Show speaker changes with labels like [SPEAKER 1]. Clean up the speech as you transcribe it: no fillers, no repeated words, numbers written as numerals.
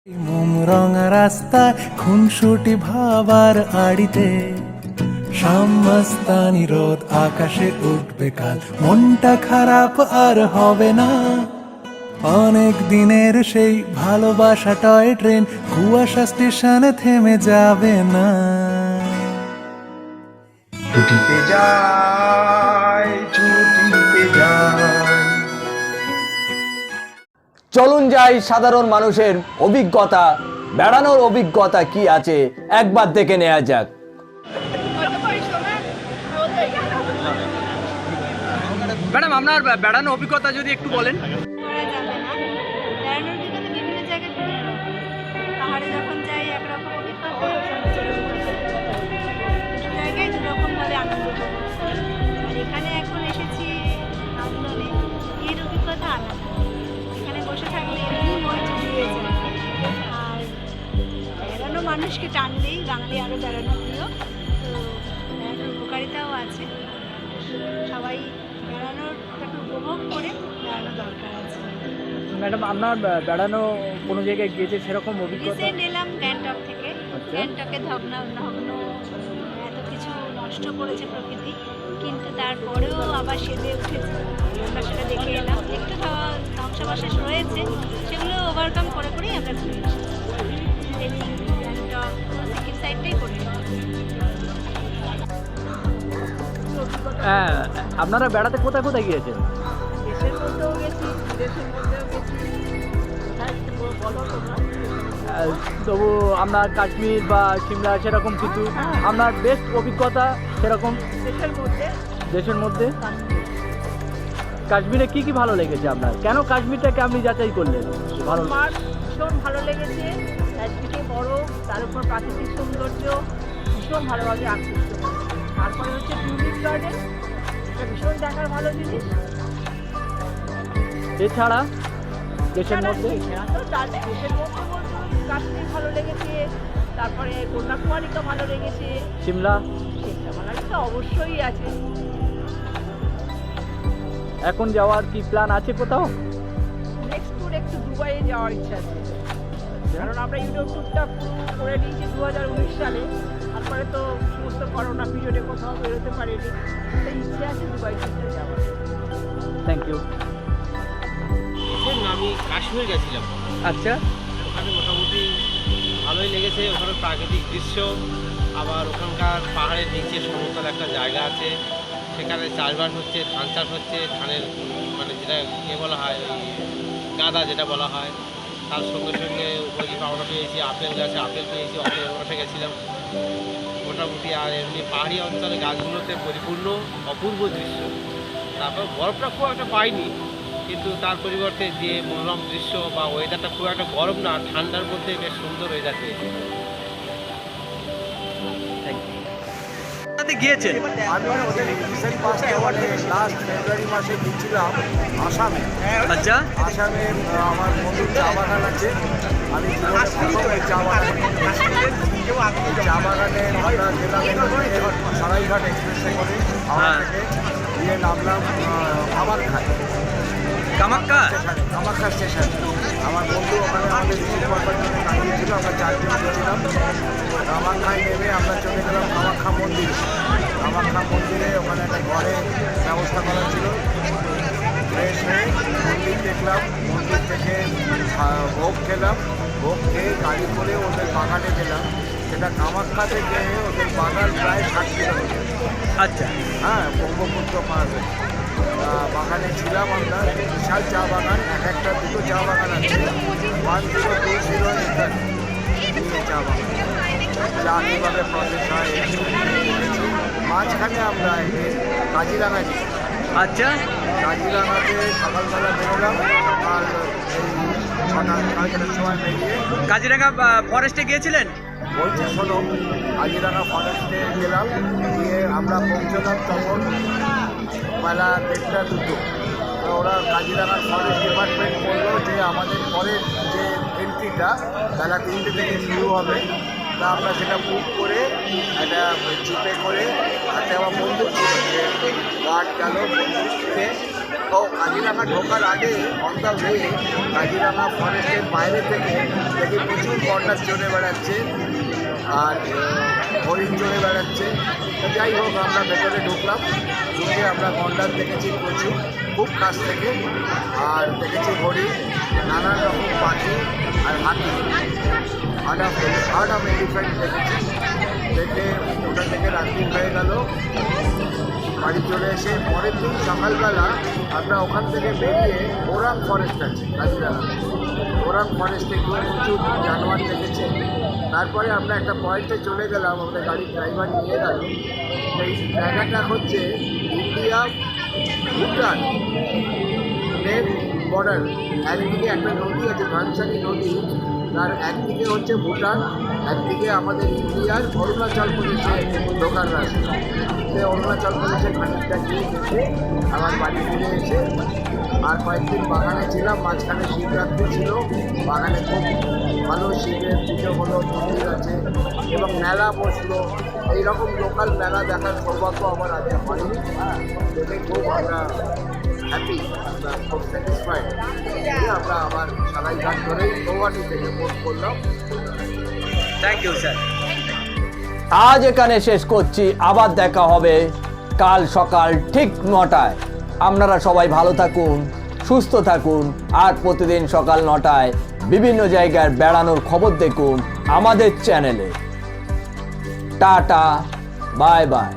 [SPEAKER 1] মোম রঙা রাস্তায় খুনসুটি ভাবার আড়িতে সাম্মাস্তানি রোদ আকাশে উঠবে কাল, মনটা খারাপ আর হবে না। অনেক দিনের সেই ভালোবাসা টয় ট্রেন কুয়াশা স্টেশনে থেমে যাবে না।
[SPEAKER 2] ছুটিতে যায়, ছুটিতে যায়।
[SPEAKER 3] চলুন যাই সাধারণ মানুষের অভিজ্ঞতা, বেড়ানোর অভিজ্ঞতা কি আছে একবার দেখে নেওয়া যাক। ম্যাডাম, আপনার বেড়ানোর অভিজ্ঞতা যদি একটু বলেন।
[SPEAKER 4] করা যাবে না। বেড়ানোর অভিজ্ঞতা বিভিন্ন জায়গায় বিভিন্ন রকম। পাহাড়ে যখন যাই একরকম অভিজ্ঞতা, দুটো জায়গায় দুরকমভাবে আনন্দ করি। আর এখানে এখন এসেছি নন্দনে, এর অভিজ্ঞতা আলাদা। এখানে বসে থাকলে এমনি মন জুড়িয়ে যায়। আর বেড়ানো মানুষকে টানলেই বাঙালি আরও বেড়ানো প্রিয়। তো বেড়ানোর উপকারিতাও আছে। সবাই বেড়ানোরটাকে উপভোগ করে বেড়ানো দরকার আছে।
[SPEAKER 5] ম্যাডাম, আপনার বেড়ানো কোনো জায়গায় গিয়েছে সেরকম অভিজ্ঞতা?
[SPEAKER 4] রিসেন্ট এলাম গ্যাংটক থেকে।
[SPEAKER 5] আচ্ছা।
[SPEAKER 4] গ্যাংটকে ভগ্ন এত কিছু নষ্ট করেছে প্রকৃতি, কিন্তু তারপরেও আবার সেজে উঠেছে। আমরা সেটা দেখে এলাম। একটু ধ্বংসাবশেষ রয়েছে, সেগুলো ওভারকাম করে করেই আমরা ঘুরে এসেছি। দিল্লি, গ্যাংটক, সিকিম সাইডটাই করে এসেছি।
[SPEAKER 5] হ্যাঁ, আপনারা বেড়াতে কোথায় কোথায় গিয়েছেন?
[SPEAKER 4] দেশের মধ্যেও গেছি, বিদেশের মধ্যেও গেছি। কোথায় বলো তোমরা?
[SPEAKER 5] তবু আপনার কাশ্মীর বা সিমলা সেরকম কিছু আপনার বেস্ট অভিজ্ঞতা সেরকম
[SPEAKER 4] দেশের মধ্যে
[SPEAKER 5] দেশের মধ্যে? কাশ্মীরে কি কি ভালো লেগেছে আপনার? কেন কাশ্মীরটাকে আপনি যাচাই করলেন? ভালো
[SPEAKER 6] আমার ভীষণ ভালো লেগেছে। একদিকে বরফ, তার উপর প্রাকৃতিক সৌন্দর্য, ভীষণ ভালোভাবে আকৃষ্ট করে। তারপরে হচ্ছে টিউলিপ গার্ডেন, এটা ভীষণ দেখার ভালো জিনিস।
[SPEAKER 5] এছাড়া দেশের মধ্যে?
[SPEAKER 6] এছাড়া তো দেশের মধ্যে বলতে কাশ্মীর ভালো লেগেছে, তারপরে কন্যাকুমারিকা ভালো লেগেছে,
[SPEAKER 5] সিমলা?
[SPEAKER 6] সিমলা তো অবশ্যই আছে।
[SPEAKER 5] এখন যাওয়ার কি প্ল্যান আছে কোথাও?
[SPEAKER 6] নেক্সট ট্যুর একটু দুবাইয়ে যাওয়ার ইচ্ছা আছে, কারণ আমরা ইউরোপ ট্যুরটা করে নিয়েছি 2019 সালে। তারপরে তো সমস্ত করোনা পিরিয়ডে কোথাও বেরোতে পারিনি, সেই ইচ্ছে আছে দুবাই ট্যুরটা যাওয়ার।
[SPEAKER 5] Thank you.
[SPEAKER 7] আমি কাশ্মীর গেছিলাম।
[SPEAKER 5] আচ্ছা।
[SPEAKER 7] ওখানে মোটামুটি ভালোই লেগেছে। ওখানে প্রাকৃতিক দৃশ্য, আবার ওখানকার পাহাড়ের নিচে সমতল একটা জায়গা আছে, সেখানে চাষবাস হচ্ছে, ধান চাষ হচ্ছে, ধানের মানে যেটা বলা হয় ওই গাদা যেটা বলা হয়, তার সঙ্গে সঙ্গে ওই পাওনা পেয়েছি, আপেল গাছে আপেল পেয়েছি, আপেল গাছে গেছিলাম মোটামুটি। আর এমনি পাহাড়ি অঞ্চলে গাছগুলোতে পরিপূর্ণ অপূর্ব দৃশ্য। তারপর বরফটা খুব একটা পাইনি, কিন্তু তার পরিবর্তে যে মনোরম দৃশ্য বা ওয়েদারটা খুব একটা গরম না, ঠান্ডার মধ্যে বেশ সুন্দর ওয়েদার পেয়েছি।
[SPEAKER 3] গিয়েছেন?
[SPEAKER 2] আমি রিসেন্ট পাস্ট লাস্ট ফেব্রুয়ারি মাসে গিয়েছিলাম আসামে।
[SPEAKER 3] আচ্ছা।
[SPEAKER 2] আসামে আমার বন্ধুর চা বাগান আছে। আমি জীবনে প্রথম এই চা বাগানে চা বাগানে আমরা গেলাম সরাইঘাট এক্সপ্রেসে করে হাওড়া থেকে, গিয়ে নামলাম কামাখ্যা স্টেশনে। আমার বন্ধু ওখানে আমাদের রিসিভ করবার জন্য দাঁড়িয়েছিল। আমরা চারজন গেছিলাম। কামাখ্যায় নেমে আমরা চলে গেলাম কামাখ্যা মন্দিরে। কামাখ্যা মন্দিরে ওখানে একটা ঘরের ব্যবস্থা করা ছিল। ফ্রেশ হয়ে মন্দির দেখলাম, মন্দির থেকে ভোগ খেলাম, ভোগ খেয়ে গাড়ি করে ওদের বাগানে গেলাম। সেটা কামাখ্যা থেকে ওদের বাগান প্রায় 60 কিলোমিটার।
[SPEAKER 3] আচ্ছা।
[SPEAKER 2] হ্যাঁ, ব্রহ্মপুত্র পার হয়ে বাগানে ছিলাম আমরা। বিশাল চা বাগান, এক একটা দুটো চা বাগান আছে। 1020 একর চা বাগান। চা কীভাবে প্রসেস হয় মাঝখানে আমরা কাজিরাঙা যাই।
[SPEAKER 3] আচ্ছা।
[SPEAKER 2] কাজিরাঙাতে সকালবেলা বেরোলাম আর এই 6টার সময় বেরিয়ে
[SPEAKER 3] কাজিরাঙা ফরেস্টে গিয়েছিলেন?
[SPEAKER 2] বলছি শোনো, কাজিরাঙা ফরেস্টে গেলাম, গিয়ে আমরা পৌঁছলাম তখন বেলা 1:30 2টো। ওরা কাজিরাঙার ফরেস্ট ডিপার্টমেন্ট বললো যে আমাদের পরের যে এন্ট্রিটা বেলা 3টে থেকে শুরু হবে। তা আমরা সেটা বুক করে একটা জিপে করে, হাতে আমার বন্ধু ছিল, গার্ড গেল বন্ধু ও কাজিরাঙা ঢোকার আগে অন দ্য ওয়ে কাজিরাঙা ফরেস্টের বাইরে থেকে দেখি প্রচুর গন্ডার চড়ে বেড়াচ্ছে আর হরিণ চড়ে বেড়াচ্ছে। তো যাই হোক আমরা ভেতরে ঢুকলাম, ঢুকে আমরা গন্ডার দেখেছি প্রচুর, খুব কাছ থেকে। আর দেখেছি হরিণ, নানান রকম পাখি আর হাতি, হার্ড অফ এলিফ্যান্ট দেখেছি। দেখে ওটা থেকে রাত্রি হয়ে গেল, বাড়ি চলে এসে পরের দিন সকালবেলা আমরা ওখান থেকে বেরিয়ে ওরাং ফরেস্ট আছে কাজিরাঙা, ওরাং ফরেস্টে গিয়ে প্রচুর জানোয়ার দেখেছে। তারপরে আমরা একটা পয়েন্টে চলে গেলাম, আমাদের গাড়ির ড্রাইভার নিয়ে গেল। সেই জায়গাটা হচ্ছে ইন্ডিয়া ভুটান বর্ডার। একদিকে একটা নদী আছে ভানসানি নদী, তার একদিকে হচ্ছে ভুটান, একদিকে আমাদের ইন্ডিয়ার অরুণাচল প্রদেশে ঢোকার রাস্তা। সে অরুণাচল প্রদেশের খানিকটা গিয়ে দেখে আমার বাড়ি ফিরে এসে আর কয়েকদিন বাগানে ছিলাম। মাঝখানে শিবরাত্রি ছিল, বাগানে খুব ভালো শিবের পুজো হলো, মন্দির আছে এবং মেলা বসলো। এইরকম লোকাল মেলা দেখার সৌভাগ্য আমার আগে হয়নি। দেখে খুব আমরা হ্যাপি, আমরা খুব স্যাটিসফাইড। আমরা আবার সারাইঘাট ধরেই গৌহাটি থেকে ফোন করলাম।
[SPEAKER 7] Thank you sir.
[SPEAKER 3] আজ এখানে শেষ করছি, আবার দেখা হবে কাল সকাল ঠিক 9টায়। আপনারা সবাই ভালো থাকুন, সুস্থ থাকুন, আর প্রতিদিন সকাল 9টায় বিভিন্ন জায়গায় বেড়ানোর খবর দেখুন আমাদের চ্যানেলে। Tata, bye bye.